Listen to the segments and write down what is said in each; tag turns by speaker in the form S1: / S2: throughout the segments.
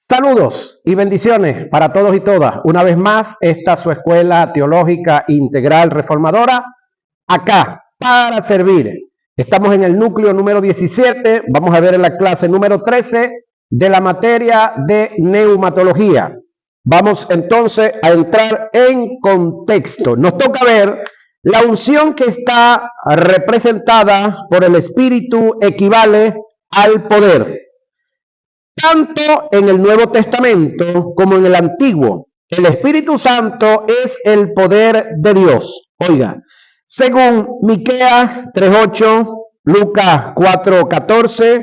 S1: Saludos y bendiciones para todos y todas. Una vez más, esta es su escuela teológica integral reformadora, acá para servir. Estamos en el núcleo número 17, vamos a ver en la clase número 13 de la materia de neumatología. Vamos entonces a entrar en contexto. Nos toca ver la unción que está representada por el Espíritu equivale al poder. Tanto en el Nuevo Testamento como en el Antiguo, el Espíritu Santo es el poder de Dios. Oiga, según Miqueas 3:8, Lucas 4:14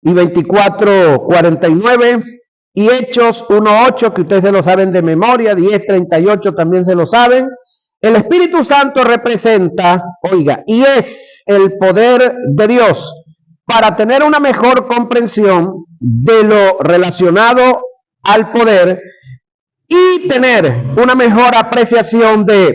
S1: y 24:49 y Hechos 1:8, que ustedes se lo saben de memoria, 10:38 también se lo saben. El Espíritu Santo representa, oiga, y es el poder de Dios para tener una mejor comprensión de lo relacionado al poder y tener una mejor apreciación de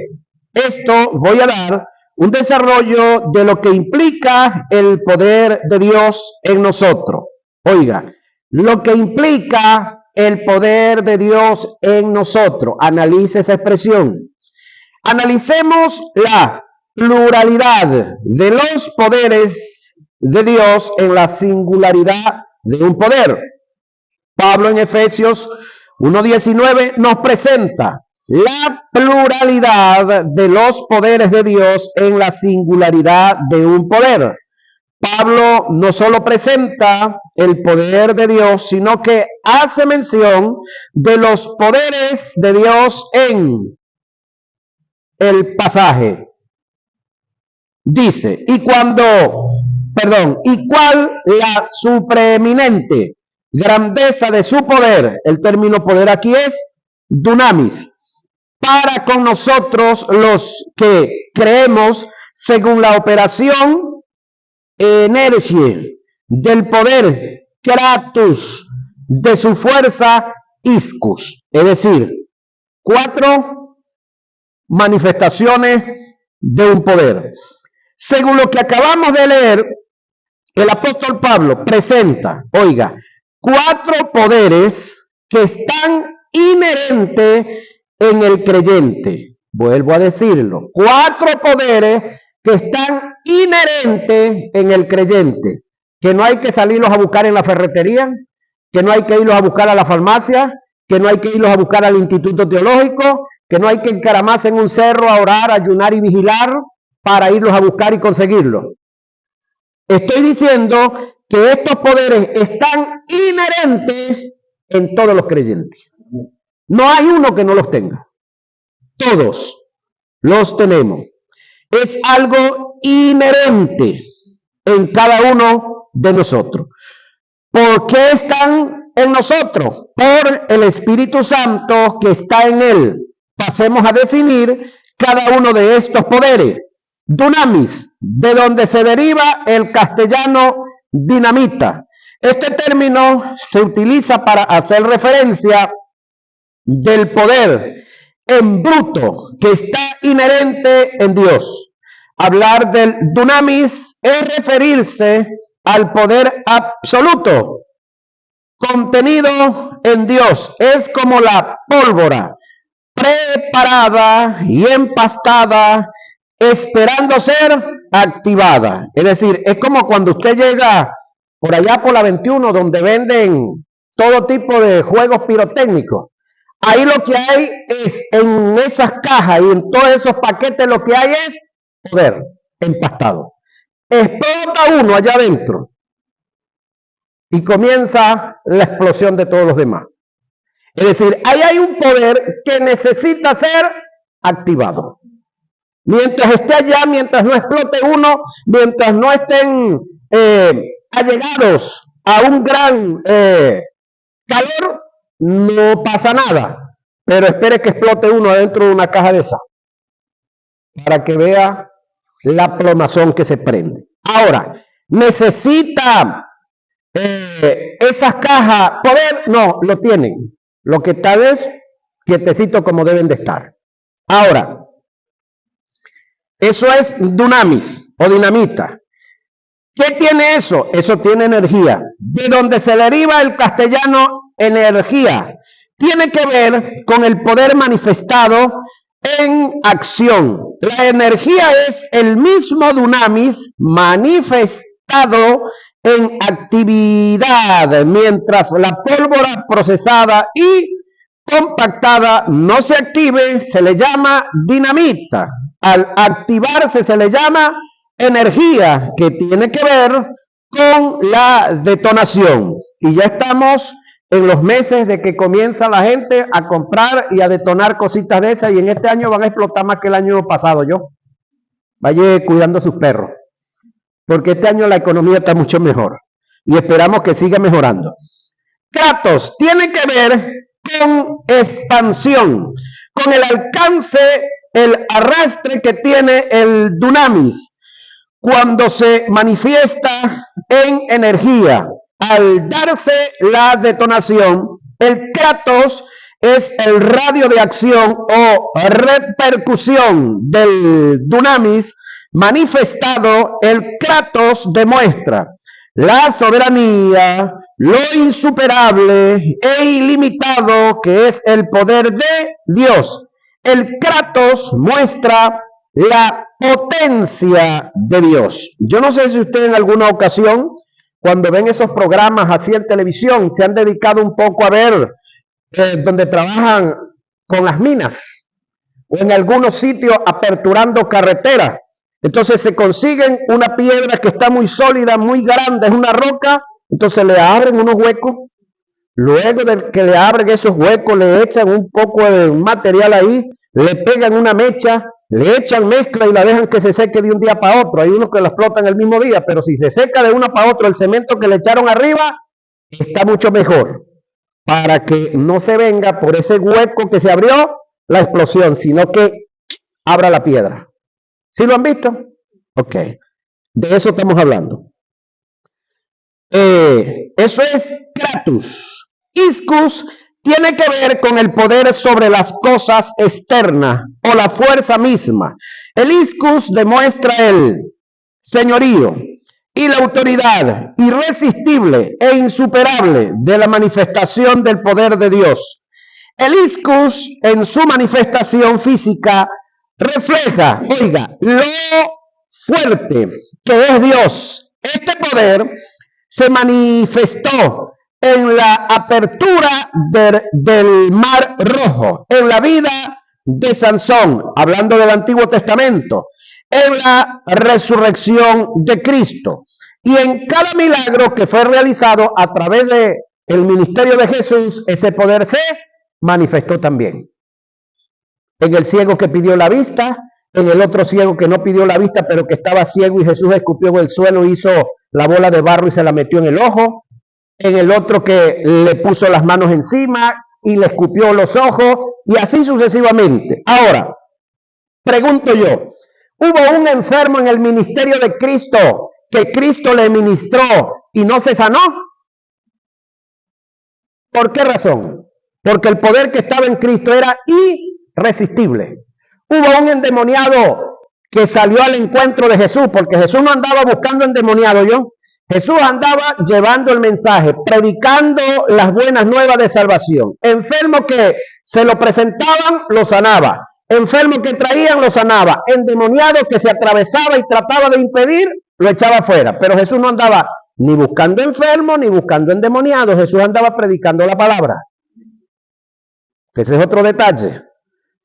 S1: esto. Voy a dar un desarrollo de lo que implica el poder de Dios en nosotros. Oiga, lo que implica el poder de Dios en nosotros. Analice esa expresión. Analicemos la pluralidad de los poderes de Dios en la singularidad de un poder. Pablo en Efesios 1:19 nos presenta la pluralidad de los poderes de Dios en la singularidad de un poder. Pablo no solo presenta el poder de Dios, sino que hace mención de los poderes de Dios en el pasaje. Dice, y cuál la supreeminente grandeza de su poder. El término poder aquí es dunamis, para con nosotros los que creemos, según la operación energía del poder kratos de su fuerza iscus. Es decir, 4 manifestaciones de un poder. Según lo que acabamos de leer, el apóstol Pablo presenta, oiga, 4 poderes que están inherentes en el creyente. Vuelvo a decirlo, 4 poderes que están inherentes en el creyente, que no hay que salirlos a buscar en la ferretería, que no hay que irlos a buscar a la farmacia, que no hay que irlos a buscar al instituto teológico, que no hay que encaramarse en un cerro a orar, ayunar y vigilar para irlos a buscar y conseguirlos. Estoy diciendo que estos poderes están inherentes en todos los creyentes. No hay uno que no los tenga. Todos los tenemos. Es algo inherente en cada uno de nosotros. ¿Por qué están en nosotros? Por el Espíritu Santo que está en él. Pasemos a definir cada uno de estos poderes. Dunamis, de donde se deriva el castellano dinamita. Este término se utiliza para hacer referencia del poder en bruto que está inherente en Dios. Hablar del dunamis es referirse al poder absoluto contenido en Dios. Es como la pólvora preparada y empastada, esperando ser activada. Es decir, es como cuando usted llega por allá por la 21, donde venden todo tipo de juegos pirotécnicos. Ahí lo que hay es, en esas cajas y en todos esos paquetes, lo que hay es poder empastado. Explota uno allá adentro y comienza la explosión de todos los demás. Es decir, ahí hay un poder que necesita ser activado. Mientras esté allá, mientras no explote uno, mientras no estén allegados a un gran calor, no pasa nada. Pero espere que explote uno adentro de una caja de esa, para que vea la plomazón que se prende. Ahora, ¿necesita esas cajas poder? No, lo tienen. Lo que tal es quietecito como deben de estar. Ahora, eso es dunamis o dinamita. ¿Qué tiene eso? Eso tiene energía. De donde se deriva el castellano energía. Tiene que ver con el poder manifestado en acción. La energía es el mismo dunamis manifestado en actividad, mientras la pólvora procesada y compactada no se active, se le llama dinamita. Al activarse se le llama energía, que tiene que ver con la detonación. Y ya estamos en los meses de que comienza la gente a comprar y a detonar cositas de esas, y en este año van a explotar más que el año pasado. Vaya cuidando a sus perros, porque este año la economía está mucho mejor y esperamos que siga mejorando. Kratos tiene que ver con expansión, con el alcance, el arrastre que tiene el dunamis cuando se manifiesta en energía. Al darse la detonación, el kratos es el radio de acción o repercusión del dunamis manifestado. El kratos demuestra la soberanía, lo insuperable e ilimitado que es el poder de Dios. El kratos muestra la potencia de Dios. Yo no sé si usted en alguna ocasión, cuando ven esos programas así en televisión, se han dedicado un poco a ver donde trabajan con las minas o en algunos sitios aperturando carreteras. Entonces se consiguen una piedra que está muy sólida, muy grande, es una roca, entonces le abren unos huecos. Luego de que le abren esos huecos, le echan un poco de material ahí, le pegan una mecha, le echan mezcla y la dejan que se seque de un día para otro. Hay unos que la explotan el mismo día, pero si se seca de una para otro, el cemento que le echaron arriba está mucho mejor, para que no se venga por ese hueco que se abrió la explosión, sino que abra la piedra. ¿Sí lo han visto? Ok, de eso estamos hablando. Eso es Kratos. Ischus tiene que ver con el poder sobre las cosas externas o la fuerza misma. El Ischus demuestra el señorío y la autoridad irresistible e insuperable de la manifestación del poder de Dios. El Ischus en su manifestación física refleja, oiga, lo fuerte que es Dios. Este poder se manifestó en la apertura del Mar Rojo, en la vida de Sansón, hablando del Antiguo Testamento, en la resurrección de Cristo y en cada milagro que fue realizado a través del ministerio de Jesús. Ese poder se manifestó también en el ciego que pidió la vista, en el otro ciego que no pidió la vista pero que estaba ciego y Jesús escupió en el suelo, hizo la bola de barro y se la metió en el ojo, en el otro que le puso las manos encima y le escupió los ojos, y así sucesivamente. Ahora, pregunto yo, ¿hubo un enfermo en el ministerio de Cristo que Cristo le ministró y no se sanó? ¿Por qué razón? Porque el poder que estaba en Cristo era irresistible. Hubo un endemoniado que salió al encuentro de Jesús, porque Jesús no andaba buscando endemoniado, Jesús andaba llevando el mensaje, predicando las buenas nuevas de salvación. Enfermo que se lo presentaban, lo sanaba. Enfermo que traían, lo sanaba. Endemoniado que se atravesaba y trataba de impedir, lo echaba fuera. Pero Jesús no andaba ni buscando enfermo, ni buscando endemoniado. Jesús andaba predicando la palabra. Ese es otro detalle.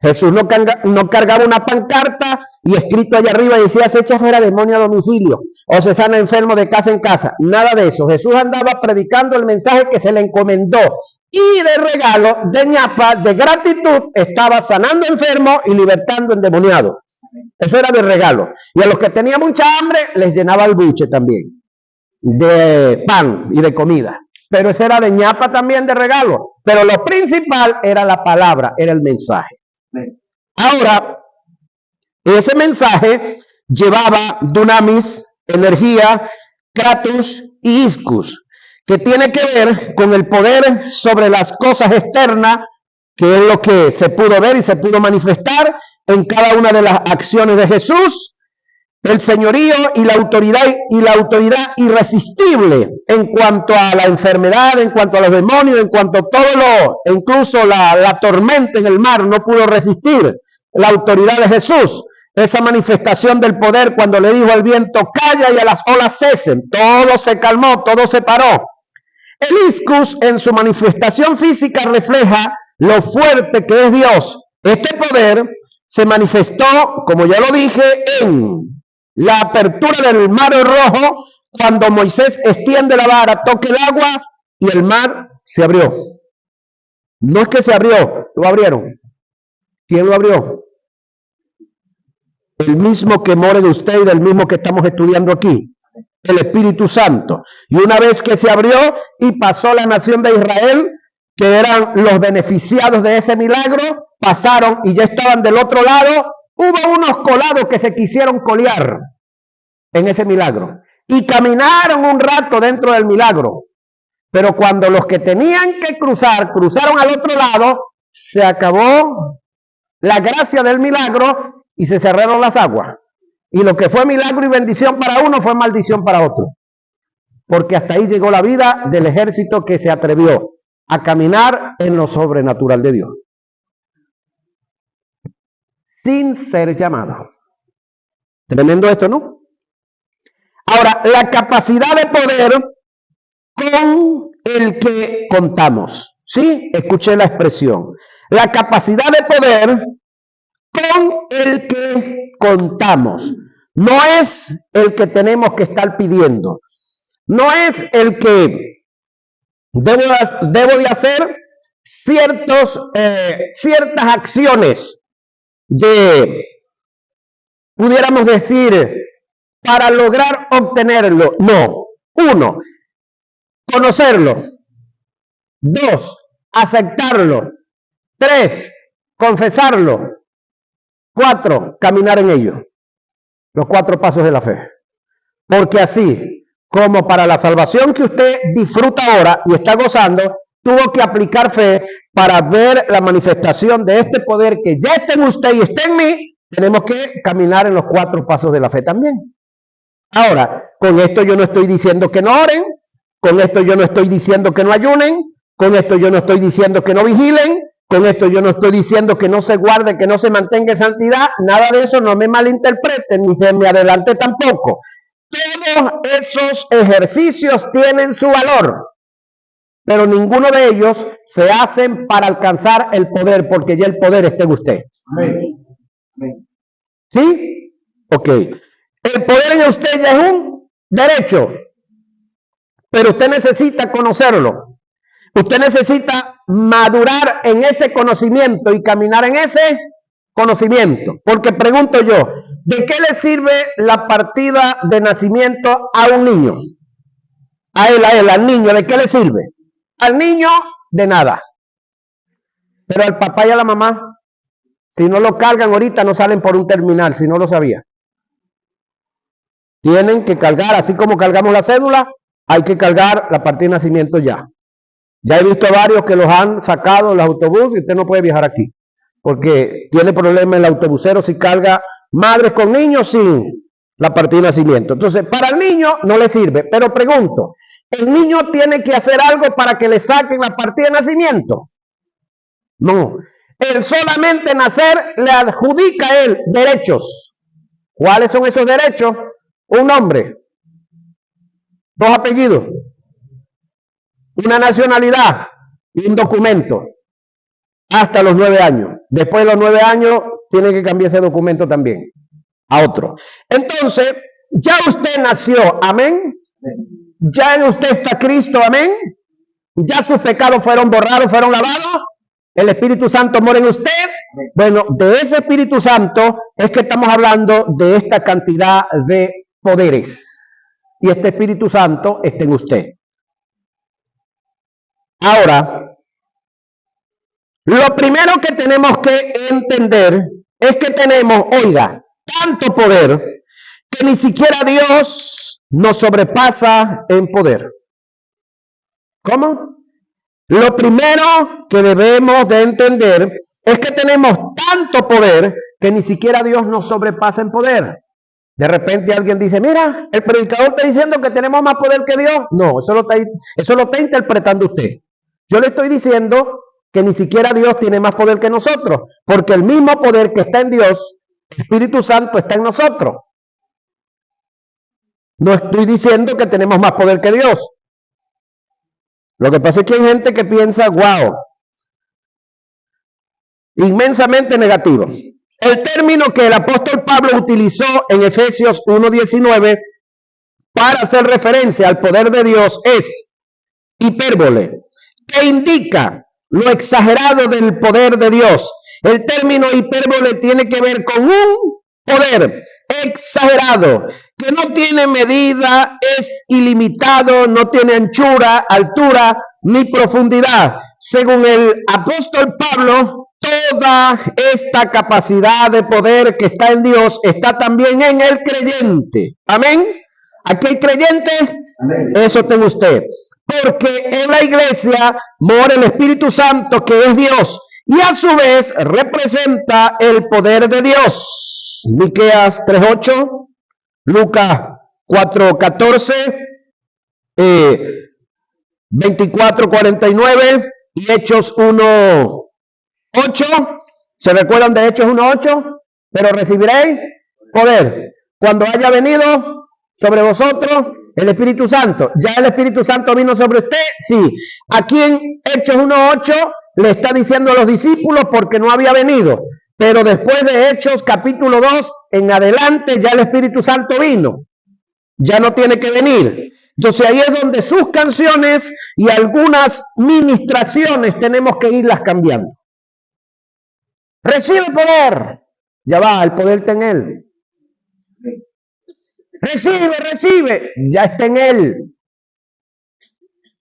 S1: Jesús no cargaba una pancarta y escrito allá arriba decía: se echa fuera demonio a domicilio o se sana enfermo de casa en casa. Nada de eso. Jesús andaba predicando el mensaje que se le encomendó y de regalo, de ñapa, de gratitud, estaba sanando enfermos y libertando endemoniados. Eso era de regalo. Y a los que tenían mucha hambre les llenaba el buche también de pan y de comida. Pero eso era de ñapa también, de regalo. Pero lo principal era la palabra, era el mensaje. Ahora, ese mensaje llevaba dunamis, energía, kratos y ischus, que tiene que ver con el poder sobre las cosas externas, que es lo que se pudo ver y se pudo manifestar en cada una de las acciones de Jesús, el señorío y la autoridad irresistible en cuanto a la enfermedad, en cuanto a los demonios, en cuanto a todo lo, incluso la tormenta en el mar no pudo resistir la autoridad de Jesús. Esa manifestación del poder cuando le dijo al viento, calla, y a las olas cesen, todo se calmó, todo se paró. El iscus en su manifestación física refleja lo fuerte que es Dios. Este poder se manifestó, como ya lo dije, en la apertura del mar Rojo, cuando Moisés extiende la vara, toca el agua y el mar se abrió. No es que se abrió, lo abrieron. ¿Quién lo abrió? El mismo que mora en usted y del mismo que estamos estudiando aquí, el Espíritu Santo. Y una vez que se abrió y pasó la nación de Israel, que eran los beneficiados de ese milagro, pasaron y ya estaban del otro lado. Hubo unos colados que se quisieron colear en ese milagro y caminaron un rato dentro del milagro, pero cuando los que tenían que cruzar, cruzaron al otro lado, se acabó la gracia del milagro y se cerraron las aguas. Y lo que fue milagro y bendición para uno fue maldición para otro, porque hasta ahí llegó la vida del ejército que se atrevió a caminar en lo sobrenatural de Dios, sin ser llamado. Tremendo esto, ¿no? Ahora, la capacidad de poder con el que contamos. ¿Sí? Escuché la expresión. La capacidad de poder con el que contamos. No es el que tenemos que estar pidiendo. No es el que debo de hacer ciertas acciones de, pudiéramos decir, para lograr obtenerlo. No. 1, conocerlo. 2, aceptarlo. 3, confesarlo. 4, caminar en ello. Los 4 pasos de la fe. Porque así como para la salvación que usted disfruta ahora y está gozando, tuvo que aplicar fe para ver la manifestación de este poder que ya está en usted y está en mí. Tenemos que caminar en los 4 pasos de la fe también. Ahora, con esto yo no estoy diciendo que no oren, con esto yo no estoy diciendo que no ayunen, con esto yo no estoy diciendo que no vigilen, con esto yo no estoy diciendo que no se guarde, que no se mantenga en santidad. Nada de eso, no me malinterpreten, ni se me adelante tampoco. Todos esos ejercicios tienen su valor, pero ninguno de ellos se hacen para alcanzar el poder, porque ya el poder está en usted. Amén. ¿Sí? Ok. El poder en usted ya es un derecho, pero usted necesita conocerlo. Usted necesita madurar en ese conocimiento y caminar en ese conocimiento. Porque pregunto yo, ¿de qué le sirve la partida de nacimiento a un niño? A él, al niño, ¿de qué le sirve? Al niño, de nada. Pero al papá y a la mamá, si no lo cargan ahorita, no salen por un terminal, si no lo sabía. Tienen que cargar, así como cargamos la cédula, hay que cargar la partida de nacimiento ya. Ya he visto varios que los han sacado en los autobuses y usted no puede viajar aquí, porque tiene problema el autobusero si carga madres con niños sin la partida de nacimiento. Entonces, para el niño no le sirve, pero pregunto, ¿el niño tiene que hacer algo para que le saquen la partida de nacimiento? No, él solamente nacer le adjudica a él derechos. ¿Cuáles son esos derechos? Un nombre, 2 apellidos, una nacionalidad y un documento hasta los 9 años. Después de los 9 años tiene que cambiar ese documento también a otro. Entonces, ya usted nació, amén. Ya en usted está Cristo, amén. Ya sus pecados fueron borrados, fueron lavados. El Espíritu Santo mora en usted. Bueno, de ese Espíritu Santo es que estamos hablando de esta cantidad de poderes. Y este Espíritu Santo está en usted. Ahora, lo primero que tenemos que entender es que tenemos, oiga, tanto poder que ni siquiera Dios nos sobrepasa en poder. ¿Cómo? Lo primero que debemos de entender es que tenemos tanto poder que ni siquiera Dios nos sobrepasa en poder. De repente alguien dice, mira, el predicador está diciendo que tenemos más poder que Dios. No, eso lo está interpretando usted. Yo le estoy diciendo que ni siquiera Dios tiene más poder que nosotros, porque el mismo poder que está en Dios, Espíritu Santo, está en nosotros. No estoy diciendo que tenemos más poder que Dios. Lo que pasa es que hay gente que piensa, wow, inmensamente negativo. El término que el apóstol Pablo utilizó en Efesios 1:19 para hacer referencia al poder de Dios es hipérbole, que indica lo exagerado del poder de Dios. El término hipérbole tiene que ver con un poder exagerado, que no tiene medida, es ilimitado, no tiene anchura, altura ni profundidad. Según el apóstol Pablo, toda esta capacidad de poder que está en Dios está también en el creyente. Amén. ¿Aquí hay creyentes? Amén. Eso tiene usted. Porque en la iglesia mora el Espíritu Santo, que es Dios, y a su vez representa el poder de Dios. Miqueas 3:8, Lucas 4:14, 24:49 y Hechos 1:8. ¿Se recuerdan de Hechos 1:8? Pero recibiréis poder cuando haya venido sobre vosotros el Espíritu Santo. ¿Ya el Espíritu Santo vino sobre usted? Sí. Aquí en Hechos 1:8 le está diciendo a los discípulos porque no había venido. Pero después de Hechos capítulo 2 en adelante ya el Espíritu Santo vino. Ya no tiene que venir. Entonces ahí es donde sus canciones y algunas ministraciones tenemos que irlas cambiando. Recibe poder. Ya va, el poder está en él. Recibe, ya está en él.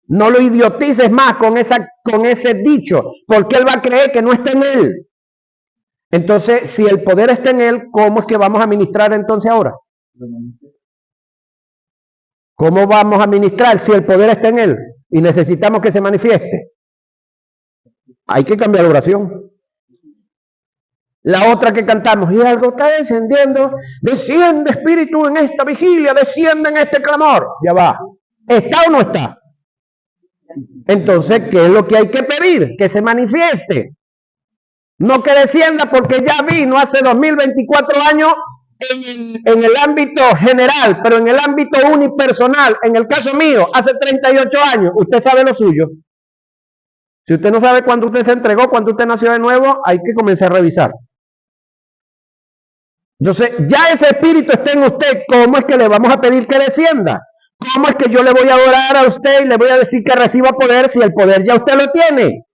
S1: No lo idiotices más con ese dicho, porque él va a creer que no está en él. Entonces, si el poder está en él, ¿cómo es que vamos a ministrar entonces ahora? ¿Cómo vamos a ministrar si el poder está en él y necesitamos que se manifieste? Hay que cambiar la oración. La otra que cantamos, y algo está descendiendo, desciende Espíritu en esta vigilia, desciende en este clamor. Ya va. ¿Está o no está? Entonces, ¿qué es lo que hay que pedir? Que se manifieste. No que descienda porque ya vino hace 2024 años en el ámbito general, pero en el ámbito unipersonal, en el caso mío, hace 38 años, usted sabe lo suyo. Si usted no sabe cuándo usted se entregó, cuándo usted nació de nuevo, hay que comenzar a revisar. Entonces, ya ese espíritu está en usted, ¿cómo es que le vamos a pedir que descienda? ¿Cómo es que yo le voy a orar a usted y le voy a decir que reciba poder si el poder ya usted lo tiene?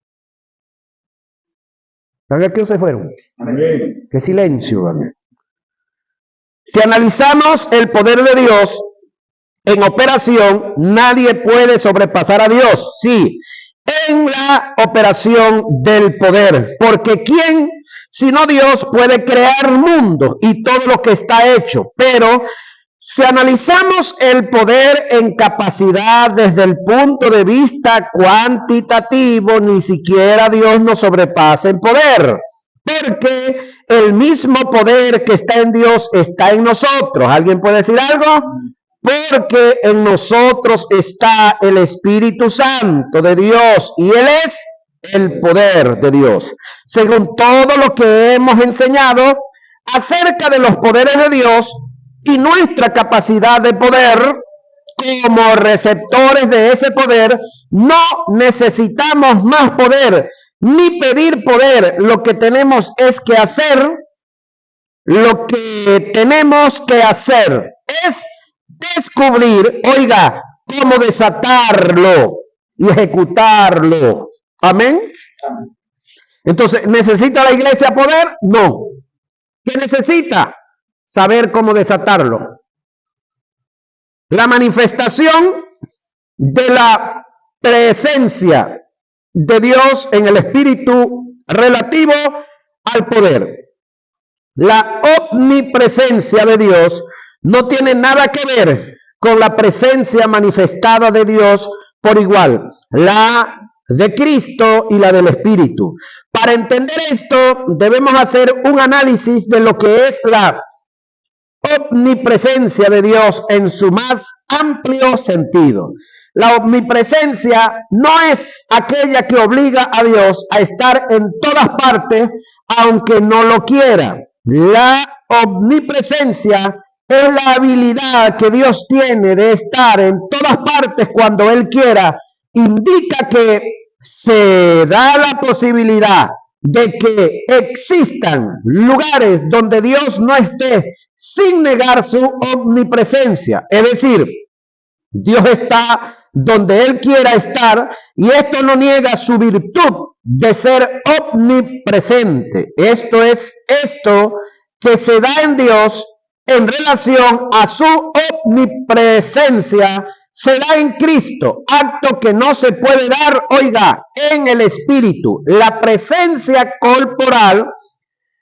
S1: ¿Saben qué se fueron? Amén. Qué silencio, amén. Si analizamos el poder de Dios en operación, nadie puede sobrepasar a Dios. Sí, en la operación del poder. Porque ¿quién, sino Dios, puede crear mundo y todo lo que está hecho? Pero si analizamos el poder en capacidad desde el punto de vista cuantitativo, ni siquiera Dios nos sobrepasa en poder. Porque el mismo poder que está en Dios está en nosotros. ¿Alguien puede decir algo? Porque en nosotros está el Espíritu Santo de Dios y Él es el poder de Dios. Según todo lo que hemos enseñado acerca de los poderes de Dios y nuestra capacidad de poder, como receptores de ese poder, no necesitamos más poder ni pedir poder. Lo que tenemos es que hacer, lo que tenemos que hacer es descubrir, oiga, cómo desatarlo y ejecutarlo. Amén. Entonces, ¿necesita la iglesia poder? No. ¿Qué necesita? Saber cómo desatarlo. La manifestación de la presencia de Dios en el Espíritu relativo al poder. La omnipresencia de Dios no tiene nada que ver con la presencia manifestada de Dios por igual, la de Cristo y la del Espíritu. Para entender esto, debemos hacer un análisis de lo que es la omnipresencia de Dios en su más amplio sentido. La omnipresencia no es aquella que obliga a Dios a estar en todas partes, aunque no lo quiera. La omnipresencia es la habilidad que Dios tiene de estar en todas partes cuando Él quiera. Indica que se da la posibilidad de que existan lugares donde Dios no esté sin negar su omnipresencia. Es decir, Dios está donde Él quiera estar y esto no niega su virtud de ser omnipresente. Esto es esto que se da en Dios en relación a su omnipresencia, se da en Cristo, acto que no se puede dar, oiga, en el Espíritu. La presencia corporal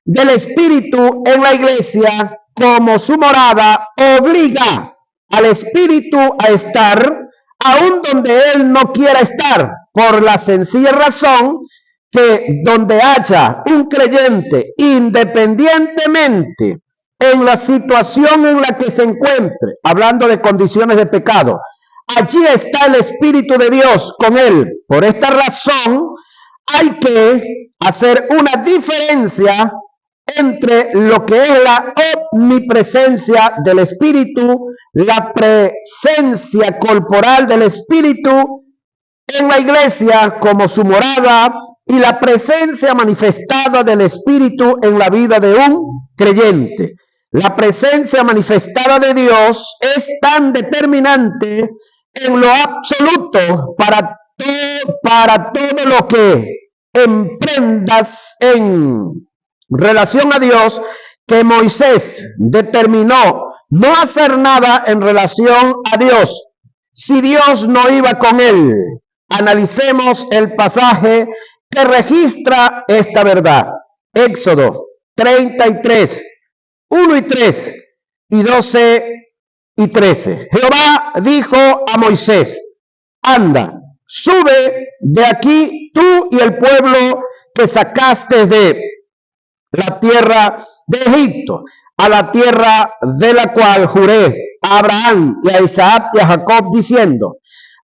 S1: del Espíritu en la iglesia como su morada obliga al Espíritu a estar aun donde Él no quiera estar, por la sencilla razón que donde haya un creyente, independientemente en la situación en la que se encuentre, hablando de condiciones de pecado, allí está el Espíritu de Dios con él. Por esta razón hay que hacer una diferencia entre lo que es la omnipresencia del Espíritu, la presencia corporal del Espíritu en la iglesia como su morada y la presencia manifestada del Espíritu en la vida de un creyente. La presencia manifestada de Dios es tan determinante en lo absoluto para todo lo que emprendas en relación a Dios, que Moisés determinó no hacer nada en relación a Dios si Dios no iba con él. Analicemos el pasaje que registra esta verdad. Éxodo 33, 1 y 3 y 12 y 13. Jehová dijo a Moisés: anda, sube de aquí tú y el pueblo que sacaste de la tierra de Egipto, a la tierra de la cual juré a Abraham y a Isaac y a Jacob, diciendo: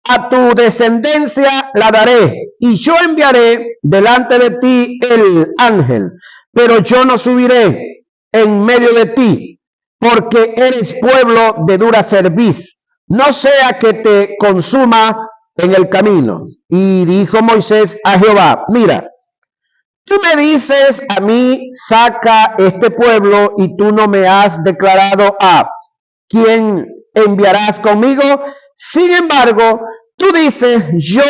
S1: a tu descendencia la daré, y yo enviaré delante de ti el ángel, pero yo no subiré en medio de ti, porque eres pueblo de dura cerviz, no sea que te consuma en el camino. Y dijo Moisés a Jehová: mira, tú me dices a mí, saca este pueblo, y tú no me has declarado a quién enviarás conmigo. Sin embargo, tú dices: yo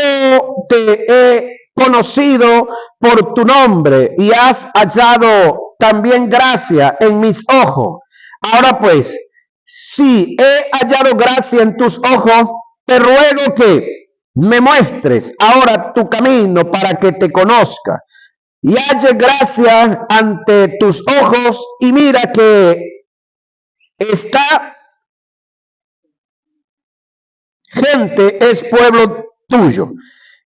S1: te he conocido por tu nombre y has hallado también gracia en mis ojos. Ahora pues, si he hallado gracia en tus ojos, te ruego que me muestres ahora tu camino para que te conozca y halle gracia ante tus ojos. Y mira que esta gente es pueblo tuyo.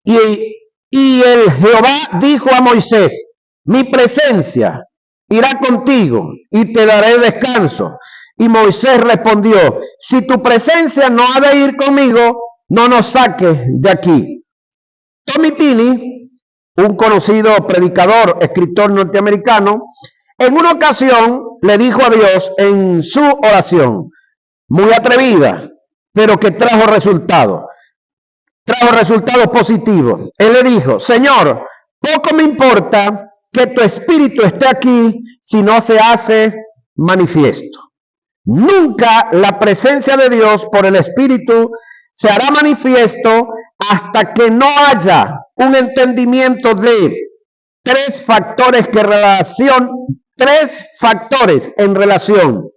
S1: Y el Jehová dijo a Moisés: mi presencia irá contigo y te daré descanso. Y Moisés respondió: si tu presencia no ha de ir conmigo, no nos saques de aquí. Tommy Tilley, un conocido predicador, escritor norteamericano, en una ocasión le dijo a Dios en su oración, muy atrevida, pero que trajo resultados positivos. Él le dijo: Señor, poco me importa que tu espíritu esté aquí si no se hace manifiesto. Nunca la presencia de Dios por el espíritu se hará manifiesto hasta que no haya un entendimiento de tres factores en relación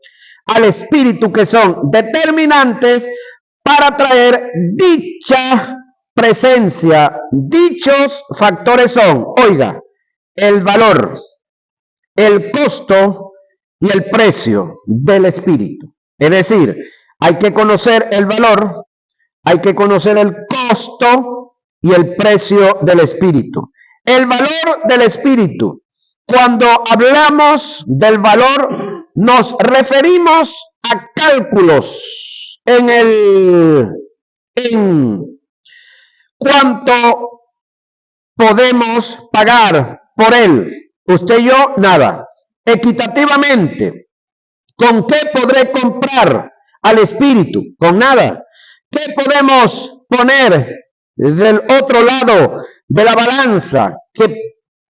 S1: al espíritu que son determinantes para traer dicha presencia. Dichos factores son, oiga, el valor, el costo y el precio del espíritu. Es decir, hay que conocer el valor, hay que conocer el costo y el precio del espíritu. El valor del espíritu Cuando hablamos del valor, nos referimos a cálculos en cuánto podemos pagar por él. Usted y yo, nada. Equitativamente, ¿con qué podré comprar al Espíritu? Con nada. ¿Qué podemos poner del otro lado de la balanza que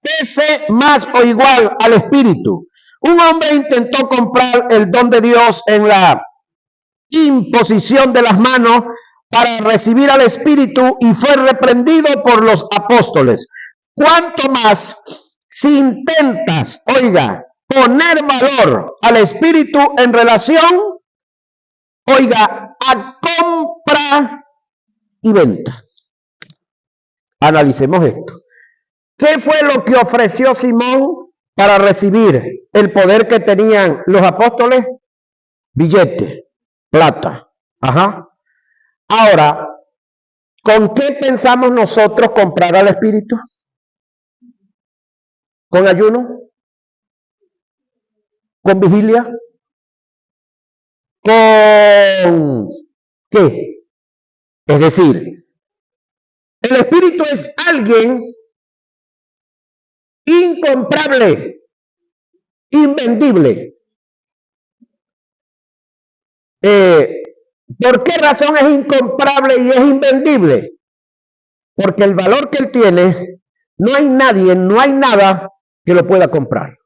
S1: pese más o igual al Espíritu? Un hombre intentó comprar el don de Dios en la imposición de las manos para recibir al Espíritu y fue reprendido por los apóstoles. ¿Cuánto más si intentas, oiga, poner valor al Espíritu en relación, oiga, a compra y venta? Analicemos esto. ¿Qué fue lo que ofreció Simón para recibir el poder que tenían los apóstoles? Billete, plata. Ajá. Ahora, ¿con qué pensamos nosotros comprar al Espíritu? ¿Con ayuno? ¿Con vigilia? ¿Con qué? Es decir, el Espíritu es alguien incomprable, invendible. ¿Por qué razón es incomprable y es invendible? Porque el valor que él tiene, no hay nadie, no hay nada que lo pueda comprar.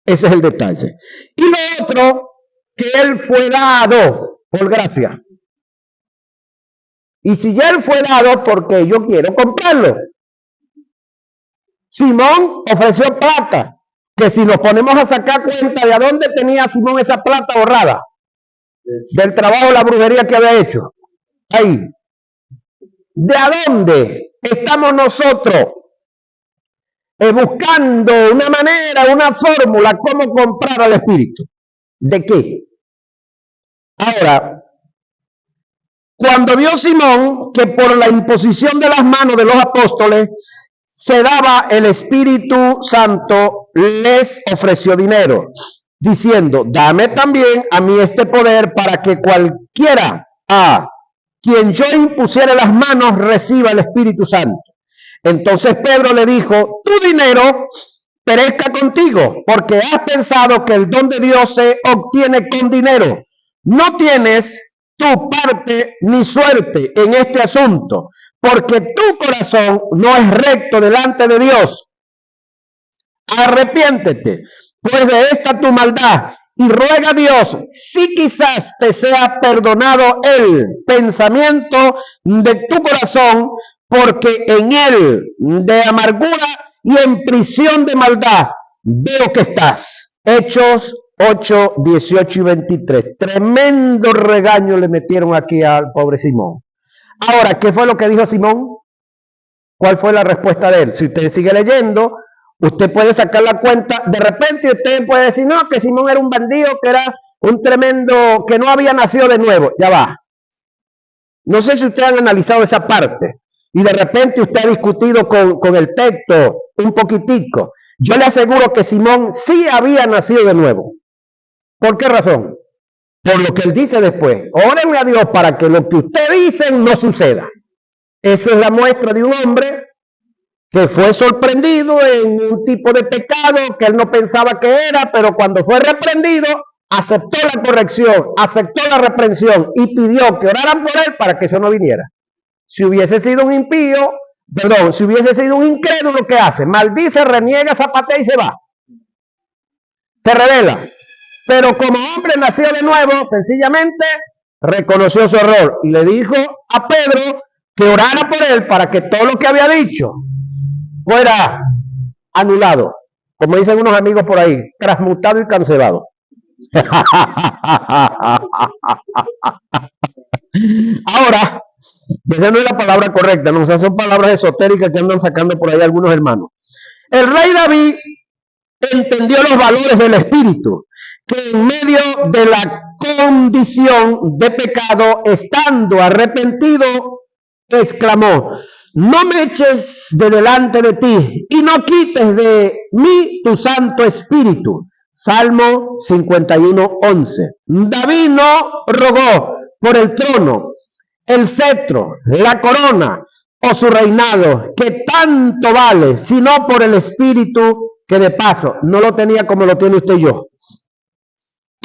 S1: Ese es el detalle. Y lo otro, que él fue dado por gracia. Y si ya él fue dado, porque yo quiero comprarlo. Simón ofreció plata, que si nos ponemos a sacar cuenta de a dónde tenía Simón esa plata ahorrada, del trabajo de la brujería que había hecho, ahí. ¿De a dónde estamos nosotros buscando una manera, una fórmula, cómo comprar al Espíritu? ¿De qué? Ahora, cuando vio Simón que por la imposición de las manos de los apóstoles se daba el Espíritu Santo, les ofreció dinero, diciendo, dame también a mí este poder para que cualquiera a quien yo impusiera las manos reciba el Espíritu Santo. Entonces Pedro le dijo, tu dinero perezca contigo, porque has pensado que el don de Dios se obtiene con dinero. No tienes tu parte ni suerte en este asunto, porque tu corazón no es recto delante de Dios. Arrepiéntete, pues de esta tu maldad, y ruega a Dios si quizás te sea perdonado el pensamiento de tu corazón, porque en él de amargura y en prisión de maldad veo que estás. Hechos 8, 18 y 23. Tremendo regaño le metieron aquí al pobre Simón. Ahora, ¿qué fue lo que dijo Simón? ¿Cuál fue la respuesta de él? Si usted sigue leyendo, usted puede sacar la cuenta. De repente usted puede decir, no, que Simón era un bandido, que era un tremendo, que no había nacido de nuevo. Ya va. No sé si ustedes han analizado esa parte. Y de repente usted ha discutido con el texto un poquitico. Yo le aseguro que Simón sí había nacido de nuevo. ¿Por qué razón? Por lo que él dice después. Órenle a Dios para que lo que usted dice no suceda. Eso es la muestra de un hombre que fue sorprendido en un tipo de pecado que él no pensaba que era, pero cuando fue reprendido, aceptó la corrección, aceptó la reprensión y pidió que oraran por él para que eso no viniera. Si hubiese sido un impío, si hubiese sido un incrédulo, ¿qué hace? Maldice, reniega, zapatea y se va. Se revela. Pero como hombre nació de nuevo, sencillamente reconoció su error y le dijo a Pedro que orara por él para que todo lo que había dicho fuera anulado. Como dicen unos amigos por ahí, transmutado y cancelado. Ahora, esa no es la palabra correcta, no, o sea, son palabras esotéricas que andan sacando por ahí algunos hermanos. El rey David entendió los valores del Espíritu, que en medio de la condición de pecado, estando arrepentido, exclamó, no me eches de delante de ti y no quites de mí tu Santo Espíritu. Salmo 51:11. David no rogó por el trono, el cetro, la corona o su reinado, que tanto vale, sino por el Espíritu, que de paso no lo tenía como lo tiene usted y yo.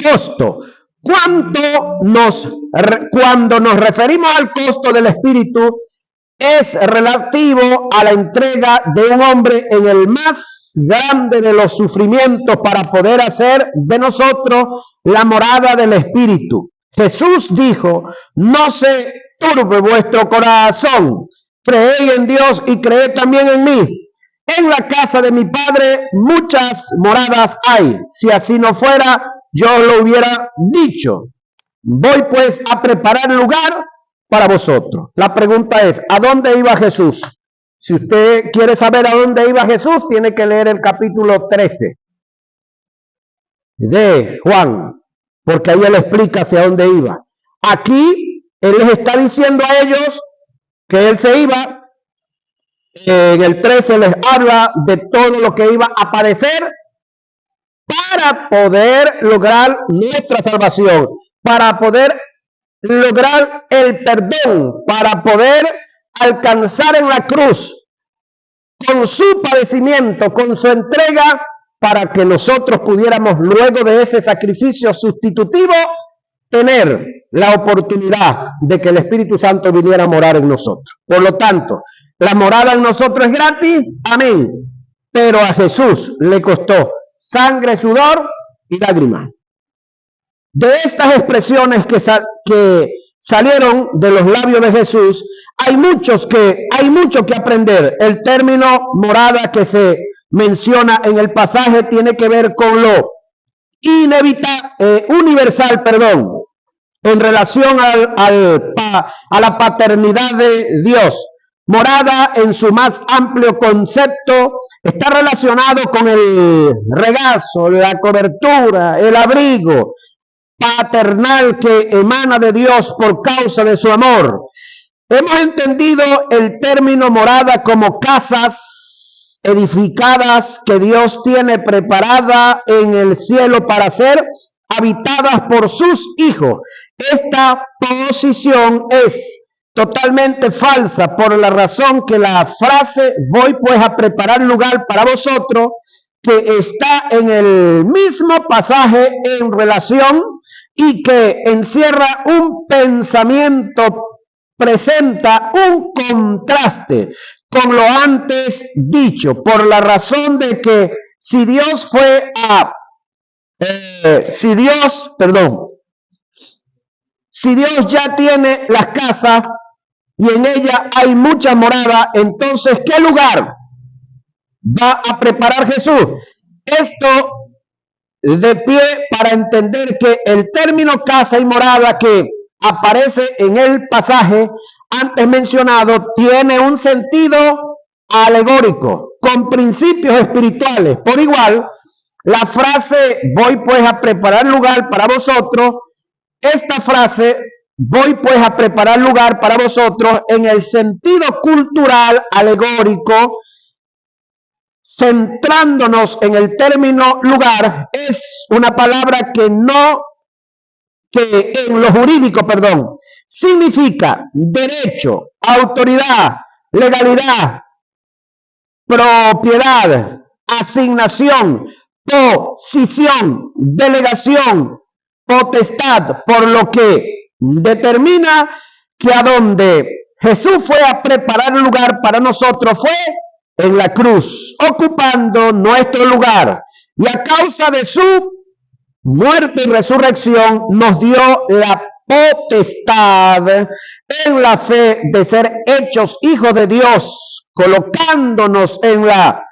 S1: Costo. Cuando nos referimos al costo del Espíritu, es relativo a la entrega de un hombre en el más grande de los sufrimientos para poder hacer de nosotros la morada del Espíritu. Jesús dijo: no se turbe vuestro corazón, creed en Dios y creed también en mí. En la casa de mi Padre muchas moradas hay. Si así no fuera, yo lo hubiera dicho. Voy pues a preparar lugar para vosotros. La pregunta es: ¿a dónde iba Jesús? Si usted quiere saber a dónde iba Jesús, tiene que leer el capítulo 13 de Juan, porque ahí él explica hacia dónde iba. Aquí él les está diciendo a ellos que él se iba. En el 13 les habla de todo lo que iba a padecer para poder lograr nuestra salvación, para poder lograr el perdón, para poder alcanzar en la cruz con su padecimiento, con su entrega, para que nosotros pudiéramos, luego de ese sacrificio sustitutivo, tener la oportunidad de que el Espíritu Santo viniera a morar en nosotros. Por lo tanto, la morada en nosotros es gratis, amén, pero a Jesús le costó sangre, sudor y lágrimas. De estas expresiones que salieron de los labios de Jesús, hay mucho que aprender. El término morada que se menciona en el pasaje tiene que ver con lo universal, en relación a la paternidad de Dios. Morada, en su más amplio concepto, está relacionado con el regazo, la cobertura, el abrigo paternal que emana de Dios por causa de su amor. Hemos entendido el término morada como casas edificadas que Dios tiene preparada en el cielo para ser habitadas por sus hijos. Esta posición es totalmente falsa, por la razón que la frase voy pues a preparar lugar para vosotros, que está en el mismo pasaje en relación y que encierra un pensamiento, presenta un contraste con lo antes dicho, por la razón de que si Dios ya tiene las casas y en ella hay mucha morada, entonces ¿qué lugar va a preparar Jesús? Esto de pie para entender que el término casa y morada que aparece en el pasaje antes mencionado tiene un sentido alegórico con principios espirituales. Por igual, la frase voy pues a preparar lugar para vosotros, esta frase voy pues a preparar lugar para vosotros en el sentido cultural alegórico, centrándonos en el término lugar, es una palabra que en lo jurídico, significa derecho, autoridad, legalidad, propiedad, asignación, posición, delegación, potestad, por lo que determina que a donde Jesús fue a preparar lugar para nosotros fue en la cruz, ocupando nuestro lugar, y a causa de su muerte y resurrección nos dio la potestad en la fe de ser hechos hijos de Dios, colocándonos en la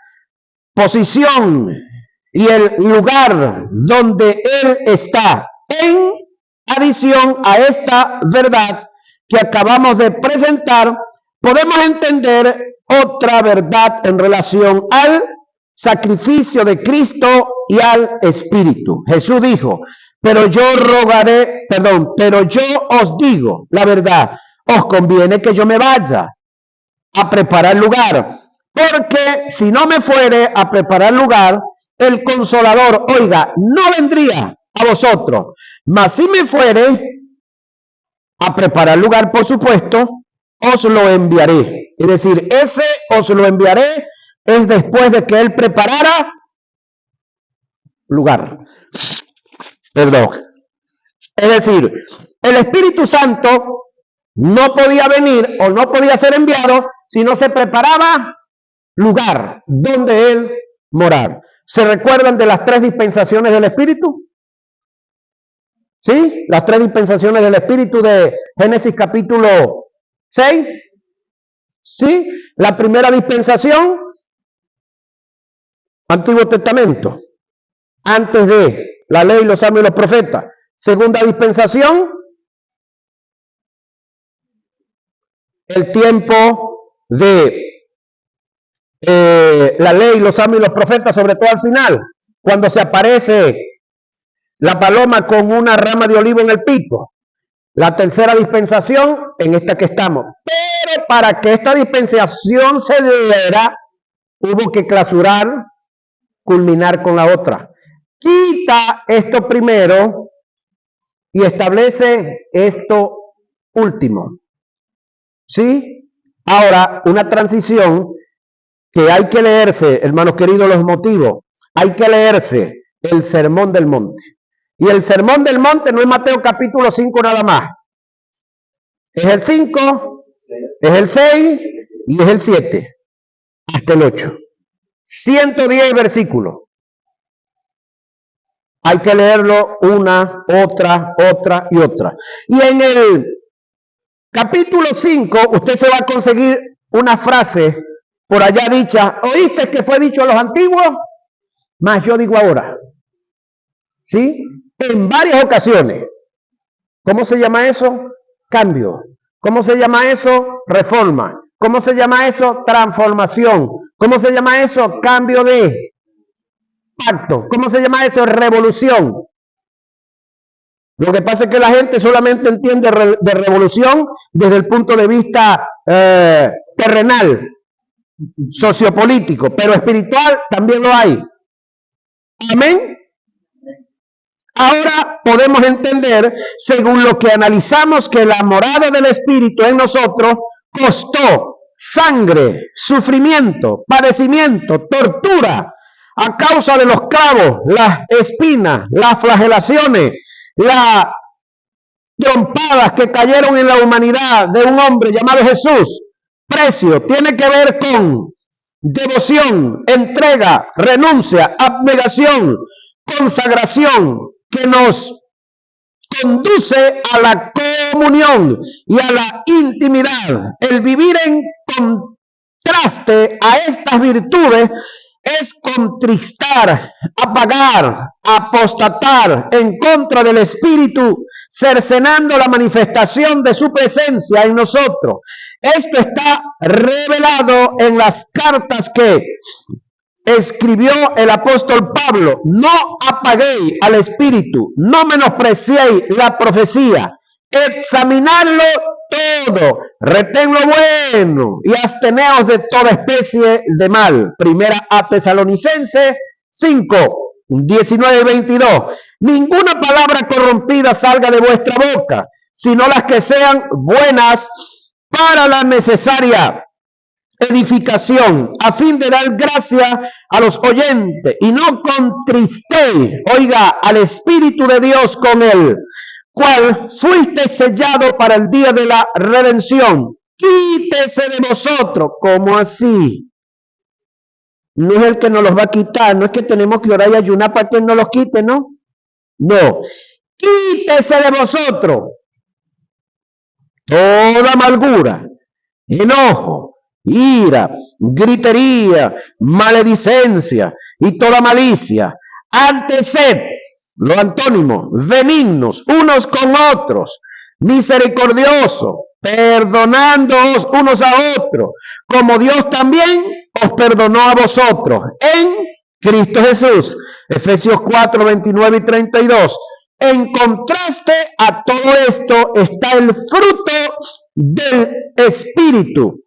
S1: posición y el lugar donde Él está. En adición a esta verdad que acabamos de presentar, podemos entender otra verdad en relación al sacrificio de Cristo y al Espíritu. Jesús dijo: pero yo os digo la verdad, os conviene que yo me vaya, a preparar lugar. Porque si no me fuere a preparar lugar, el Consolador, oiga, no vendría a vosotros. Mas si me fuere a preparar lugar, por supuesto, os lo enviaré. Es decir, ese os lo enviaré es después de que Él preparara lugar. Perdón. Es decir, el Espíritu Santo no podía venir o no podía ser enviado si no se preparaba lugar donde Él morar. ¿Se recuerdan de las 3 dispensaciones del Espíritu? ¿Sí? Las 3 dispensaciones del Espíritu de Génesis capítulo 6. ¿Sí? La primera dispensación, Antiguo Testamento, antes de la ley, los salmos y los profetas. Segunda dispensación, el tiempo de la ley, los salmos y los profetas, sobre todo al final, cuando se aparece la paloma con una rama de olivo en el pico. La tercera dispensación, en esta que estamos. Pero para que esta dispensación se diera, hubo que clausurar, culminar con la otra. Quita esto primero y establece esto último. ¿Sí? Ahora, una transición que hay que leerse, hermanos queridos, los motivos. Hay que leerse el Sermón del Monte. Y el Sermón del Monte no es Mateo capítulo 5 nada más. Es el 5, es el 6 y es el 7, hasta el 8. 110 versículos. Hay que leerlo una, otra y otra. Y en el capítulo 5 usted se va a conseguir una frase por allá dicha. ¿Oíste que fue dicho a los antiguos? Mas yo digo ahora. ¿Sí? En varias ocasiones. ¿Cómo se llama eso? Cambio. ¿Cómo se llama eso? Reforma. ¿Cómo se llama eso? Transformación. ¿Cómo se llama eso? Cambio de pacto. ¿Cómo se llama eso? Revolución. Lo que pasa es que la gente solamente entiende de revolución desde el punto de vista terrenal, sociopolítico, pero espiritual también lo hay. Amén. Ahora podemos entender, según lo que analizamos, que la morada del Espíritu en nosotros costó sangre, sufrimiento, padecimiento, tortura, a causa de los clavos, las espinas, las flagelaciones, las trompadas que cayeron en la humanidad de un hombre llamado Jesús. Precio tiene que ver con devoción, entrega, renuncia, abnegación, consagración, que nos conduce a la comunión y a la intimidad. El vivir en contraste a estas virtudes es contristar, apagar, apostatar en contra del Espíritu, cercenando la manifestación de su presencia en nosotros. Esto está revelado en las cartas que escribió el apóstol Pablo. No apaguéis al Espíritu, no menospreciéis la profecía, examinadlo todo, retén lo bueno y absteneos de toda especie de mal. Primera a Tesalonicenses 5, 19 y 22. Ninguna palabra corrompida salga de vuestra boca, sino las que sean buenas para la necesaria edificación, a fin de dar gracia a los oyentes, y no contristéis, oiga, al Espíritu de Dios, con el cual fuiste sellado para el día de la redención. Quítese de vosotros. ¿Cómo así? No es el que nos los va a quitar, no es que tenemos que orar y ayunar para que Él nos los quite, ¿no? No. Quítese de vosotros toda amargura, enojo, ira, gritería, maledicencia y toda malicia. Antes sed, lo antónimo, benignos unos con otros, misericordiosos, perdonándoos unos a otros, como Dios también os perdonó a vosotros en Cristo Jesús. Efesios 4, 29 y 32. En contraste a todo esto está el fruto del Espíritu.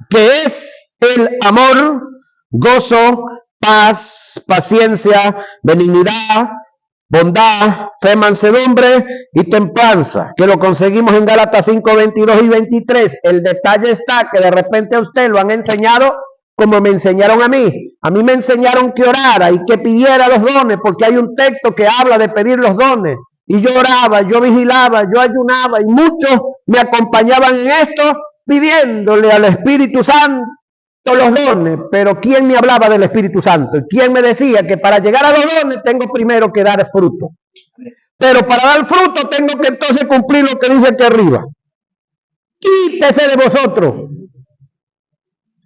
S1: que es el amor, gozo, paz, paciencia, benignidad, bondad, fe, mansedumbre y templanza, que lo conseguimos en Gálatas 5, 22 y 23. El detalle está que de repente a usted lo han enseñado como me enseñaron a mí. A mí me enseñaron que orara y que pidiera los dones, porque hay un texto que habla de pedir los dones. Y yo oraba, yo vigilaba, yo ayunaba, y muchos me acompañaban en esto, pidiéndole al Espíritu Santo los dones. Pero ¿quién me hablaba del Espíritu Santo? ¿Y quién me decía que para llegar a los dones tengo primero que dar fruto? Pero para dar fruto tengo que entonces cumplir lo que dice aquí arriba. Quítese de vosotros.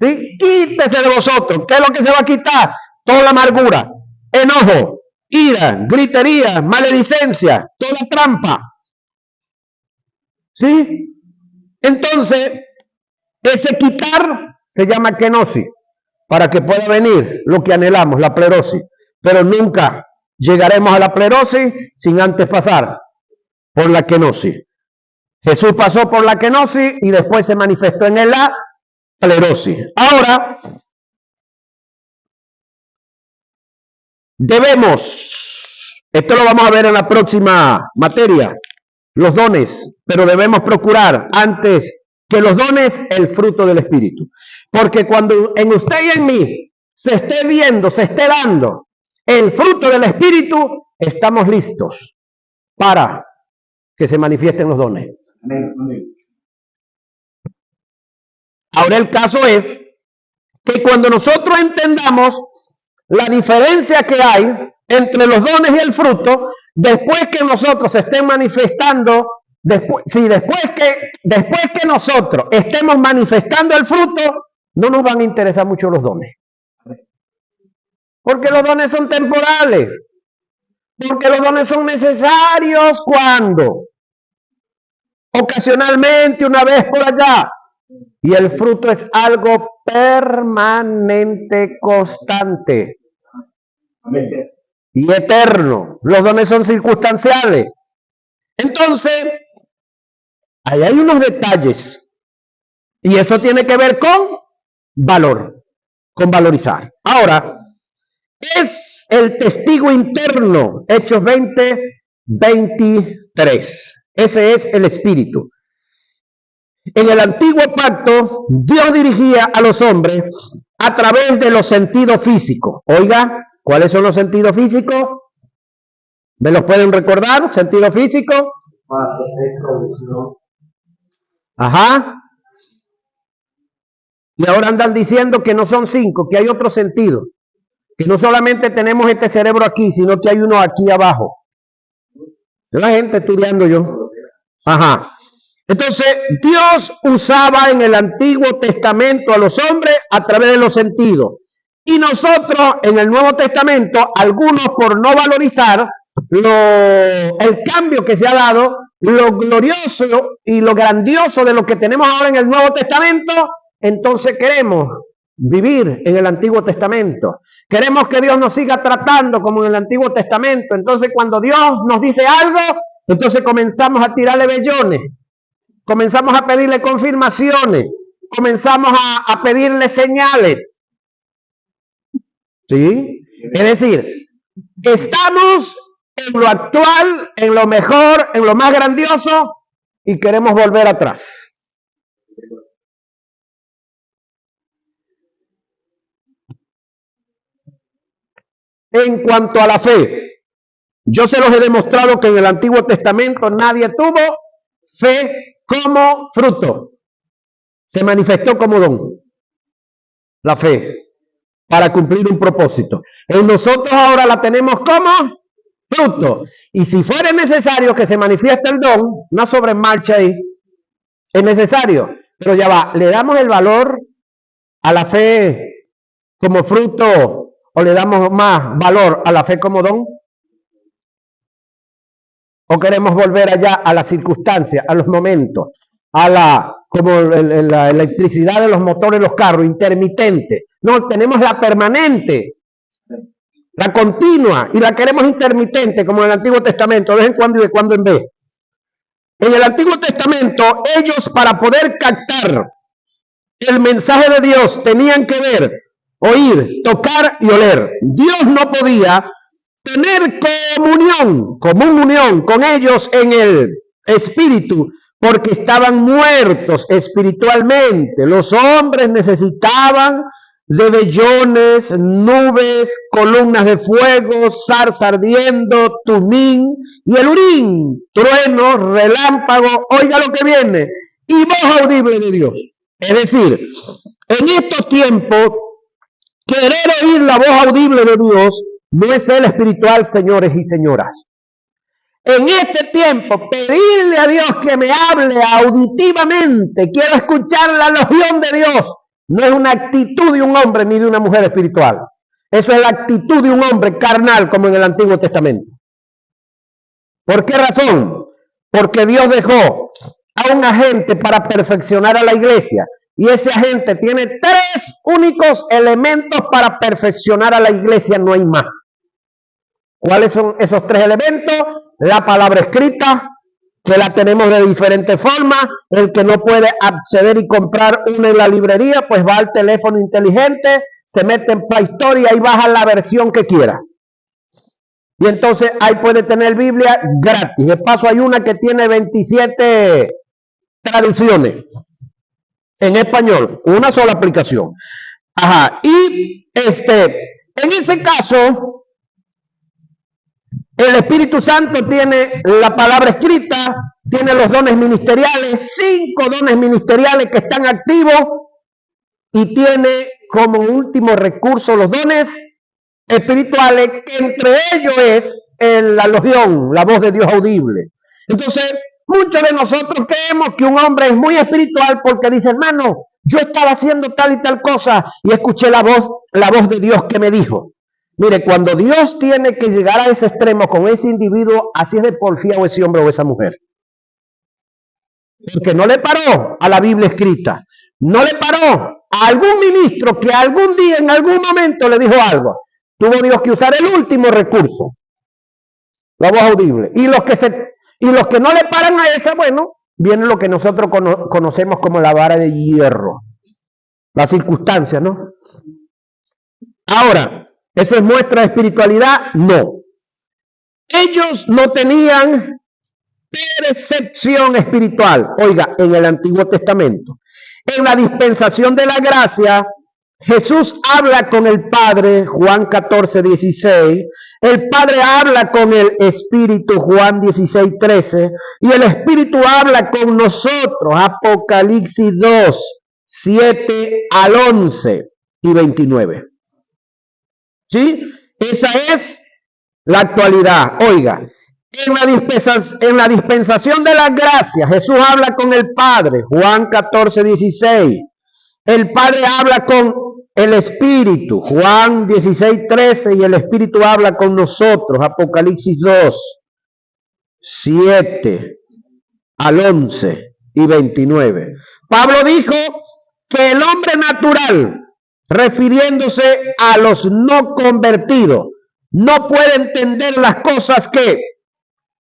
S1: ¿Sí? Quítese de vosotros. ¿Qué es lo que se va a quitar? Toda la amargura, enojo, ira, gritería, maledicencia, toda trampa. ¿Sí? Entonces, ese quitar se llama kenosis, para que pueda venir lo que anhelamos, la plerosis. Pero nunca llegaremos a la plerosis sin antes pasar por la kenosis. Jesús pasó por la kenosis y después se manifestó en la plerosis. Ahora, debemos, esto lo vamos a ver en la próxima materia, los dones, pero debemos procurar antes que los dones el fruto del Espíritu. Porque cuando en usted y en mí se esté viendo, se esté dando el fruto del Espíritu, estamos listos para que se manifiesten los dones. Ahora el caso es que cuando nosotros entendamos la diferencia que hay entre los dones y el fruto, después que nosotros estén manifestando, después que nosotros estemos manifestando el fruto, no nos van a interesar mucho los dones. Porque los dones son temporales. Porque los dones son necesarios cuando ocasionalmente, una vez por allá. Y el fruto es algo permanente, constante y eterno. Los dones son circunstanciales. Entonces, ahí hay unos detalles. Y eso tiene que ver con valor, con valorizar. Ahora, es el testigo interno, Hechos 20, 23. Ese es el Espíritu. En el antiguo pacto, Dios dirigía a los hombres a través de los sentidos físicos. Oiga, ¿cuáles son los sentidos físicos? ¿Me los pueden recordar? ¿Sentido físico? Ajá. Y ahora andan diciendo que no son 5, que hay otro sentido. Que no solamente tenemos este cerebro aquí, sino que hay uno aquí abajo. La gente estudiando yo. Ajá. Entonces, Dios usaba en el Antiguo Testamento a los hombres a través de los sentidos. Y nosotros en el Nuevo Testamento, algunos por no valorizar el cambio que se ha dado, lo glorioso y lo grandioso de lo que tenemos ahora en el Nuevo Testamento, entonces queremos vivir en el Antiguo Testamento. Queremos que Dios nos siga tratando como en el Antiguo Testamento. Entonces, cuando Dios nos dice algo, entonces comenzamos a tirarle vellones. Comenzamos a pedirle confirmaciones, comenzamos a pedirle señales. ¿Sí? Es decir, estamos en lo actual, en lo mejor, en lo más grandioso y queremos volver atrás. En cuanto a la fe, yo se los he demostrado que en el Antiguo Testamento nadie tuvo fe como fruto. Se manifestó como don. La fe. Para cumplir un propósito. En nosotros ahora la tenemos como fruto. Y si fuera necesario que se manifieste el don, una sobremarcha ahí, es necesario. Pero ya va, ¿le damos el valor a la fe como fruto o le damos más valor a la fe como don? ¿O queremos volver allá a las circunstancias, a los momentos, como la electricidad de los motores de los carros, intermitente? No, tenemos la permanente, la continua, y la queremos intermitente, como en el Antiguo Testamento, de vez en cuando y de cuando en vez. En el Antiguo Testamento, ellos para poder captar el mensaje de Dios tenían que ver, oír, tocar y oler. Dios no podía tener comunión con ellos en el espíritu, porque estaban muertos espiritualmente. Los hombres necesitaban de vellones, nubes, columnas de fuego, zarza ardiendo, tumín y el urín, trueno, relámpago, oiga lo que viene, y voz audible de Dios. Es decir, en estos tiempos, querer oír la voz audible de Dios no es ser espiritual, señores y señoras. En este tiempo, pedirle a Dios que me hable auditivamente, quiero escuchar la logión de Dios, no es una actitud de un hombre ni de una mujer espiritual. Eso es la actitud de un hombre carnal, como en el Antiguo Testamento. ¿Por qué razón? Porque Dios dejó a un agente para perfeccionar a la iglesia. Y ese agente tiene 3 únicos elementos para perfeccionar a la iglesia, no hay más. ¿Cuáles son esos 3 elementos? La palabra escrita, que la tenemos de diferentes formas. El que no puede acceder y comprar una en la librería, pues va al teléfono inteligente, se mete en Play Store y ahí baja la versión que quiera. Y entonces ahí puede tener Biblia gratis. De paso hay una que tiene 27 traducciones en español, una sola aplicación. Ajá. Y en ese caso, el Espíritu Santo tiene la palabra escrita, tiene los dones ministeriales, 5 dones ministeriales que están activos, y tiene como último recurso los dones espirituales, que entre ellos es la logión, la voz de Dios audible. Entonces, muchos de nosotros creemos que un hombre es muy espiritual porque dice, hermano, yo estaba haciendo tal y tal cosa y escuché la voz de Dios que me dijo. Mire, cuando Dios tiene que llegar a ese extremo con ese individuo, así es de porfiado ese hombre o esa mujer. Porque no le paró a la Biblia escrita, no le paró a algún ministro que algún día, en algún momento le dijo algo. Tuvo Dios que usar el último recurso, la voz audible. Y los que no le paran a esa, bueno, viene lo que nosotros conocemos como la vara de hierro. La circunstancia, ¿no? Ahora, ¿eso es muestra de espiritualidad? No. Ellos no tenían percepción espiritual. Oiga, en el Antiguo Testamento, en la dispensación de la gracia, Jesús habla con el Padre, Juan 14:16. El Padre habla con el Espíritu, Juan 16:13. Y el Espíritu habla con nosotros, Apocalipsis 2:7 al 11 y 29. ¿Sí? Esa es la actualidad. Oiga, en la dispensación de la gracia, Jesús habla con el Padre, Juan 14:16. El Padre habla con el Espíritu, Juan 16:13, y el Espíritu habla con nosotros, Apocalipsis 2:7 al 11 y 29. Pablo dijo que el hombre natural, refiriéndose a los no convertidos, no puede entender las cosas que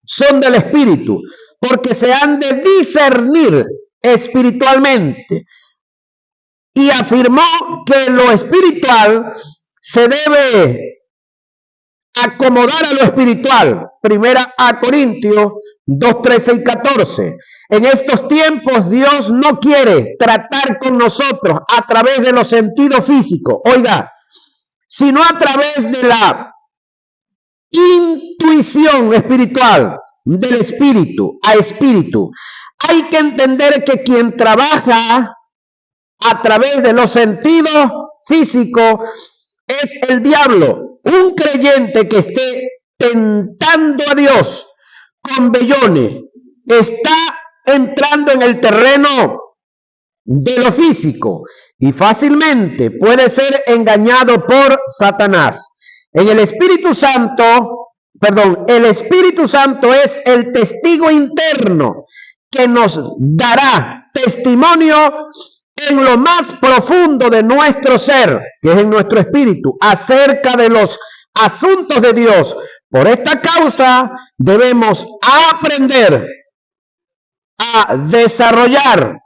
S1: son del Espíritu, porque se han de discernir espiritualmente. Y afirmó que lo espiritual se debe acomodar a lo espiritual. Primera a Corintios 2:13 y 14. En estos tiempos Dios no quiere tratar con nosotros a través de los sentidos físicos, oiga, sino a través de la intuición espiritual, del espíritu a espíritu. Hay que entender que quien trabaja a través de los sentidos físicos es el diablo. Un creyente que esté tentando a Dios con vellones está entrando en el terreno de lo físico y fácilmente puede ser engañado por Satanás. En el Espíritu Santo, el Espíritu Santo es el testigo interno que nos dará testimonio en lo más profundo de nuestro ser, que es en nuestro espíritu, acerca de los asuntos de Dios. Por esta causa debemos aprender a desarrollar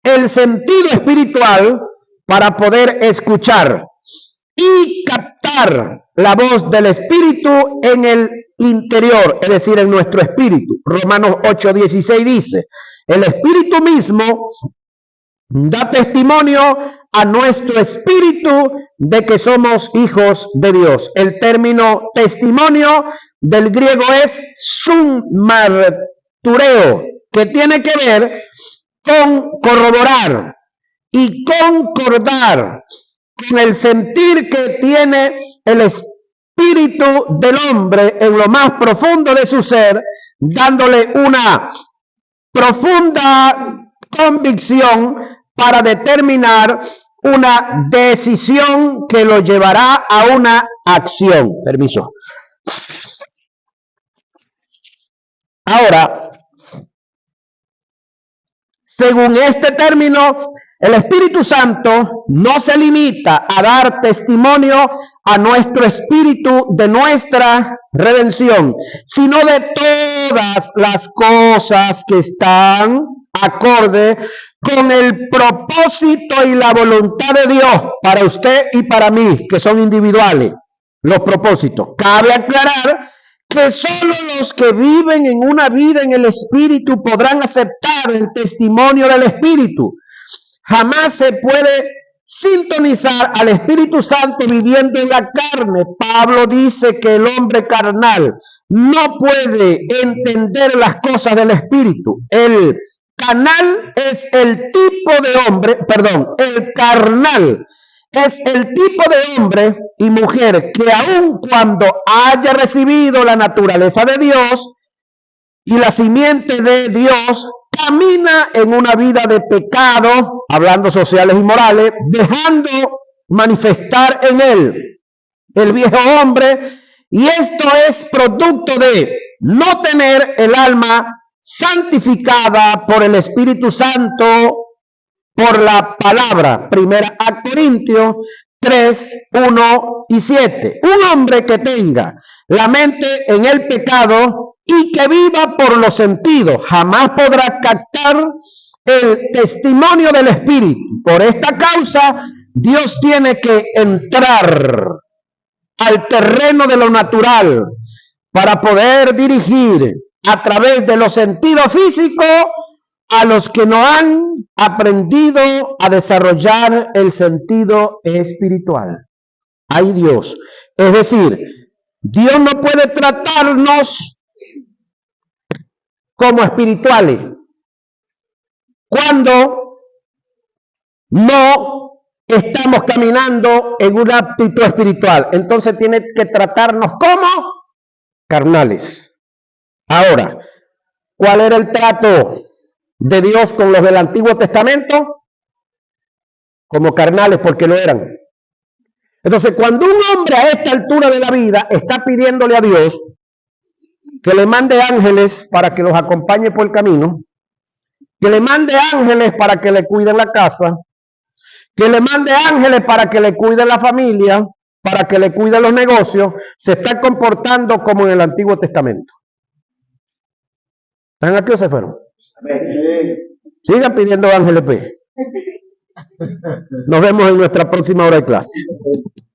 S1: el sentido espiritual para poder escuchar y captar la voz del Espíritu en el interior, es decir, en nuestro espíritu. Romanos 8:16 dice, el Espíritu mismo da testimonio a nuestro espíritu de que somos hijos de Dios. El término testimonio del griego es summartureo, que tiene que ver con corroborar y concordar con el sentir que tiene el espíritu del hombre en lo más profundo de su ser, dándole una profunda convicción para determinar una decisión que lo llevará a una acción. Permiso. Ahora, según este término, el Espíritu Santo no se limita a dar testimonio a nuestro espíritu de nuestra redención, sino de todas las cosas que están acorde con el propósito y la voluntad de Dios para usted y para mí, que son individuales, los propósitos. Cabe aclarar que solo los que viven en una vida en el Espíritu podrán aceptar el testimonio del Espíritu. Jamás se puede sintonizar al Espíritu Santo viviendo en la carne. Pablo dice que el hombre carnal no puede entender las cosas del Espíritu. El carnal es el tipo de hombre, el carnal es el tipo de hombre y mujer que aun cuando haya recibido la naturaleza de Dios y la simiente de Dios, camina en una vida de pecado, hablando sociales y morales, dejando manifestar en él el viejo hombre, y esto es producto de no tener el alma santificada por el Espíritu Santo, por la palabra. Primera a Corintios 3, 1 y 7. Un hombre que tenga la mente en el pecado y que viva por los sentidos, jamás podrá captar el testimonio del Espíritu. Por esta causa, Dios tiene que entrar al terreno de lo natural para poder dirigir a través de los sentidos físicos a los que no han aprendido a desarrollar el sentido espiritual. ¡Ay Dios! Es decir, Dios no puede tratarnos como espirituales cuando no estamos caminando en una aptitud espiritual. Entonces tiene que tratarnos como carnales. Ahora, ¿cuál era el trato de Dios con los del Antiguo Testamento? Como carnales, porque lo eran. Entonces, cuando un hombre a esta altura de la vida está pidiéndole a Dios que le mande ángeles para que los acompañe por el camino, que le mande ángeles para que le cuiden la casa, que le mande ángeles para que le cuiden la familia, para que le cuiden los negocios, se está comportando como en el Antiguo Testamento. ¿Están aquí o se fueron? Sigan pidiendo ángeles, pues. Nos vemos en nuestra próxima hora de clase.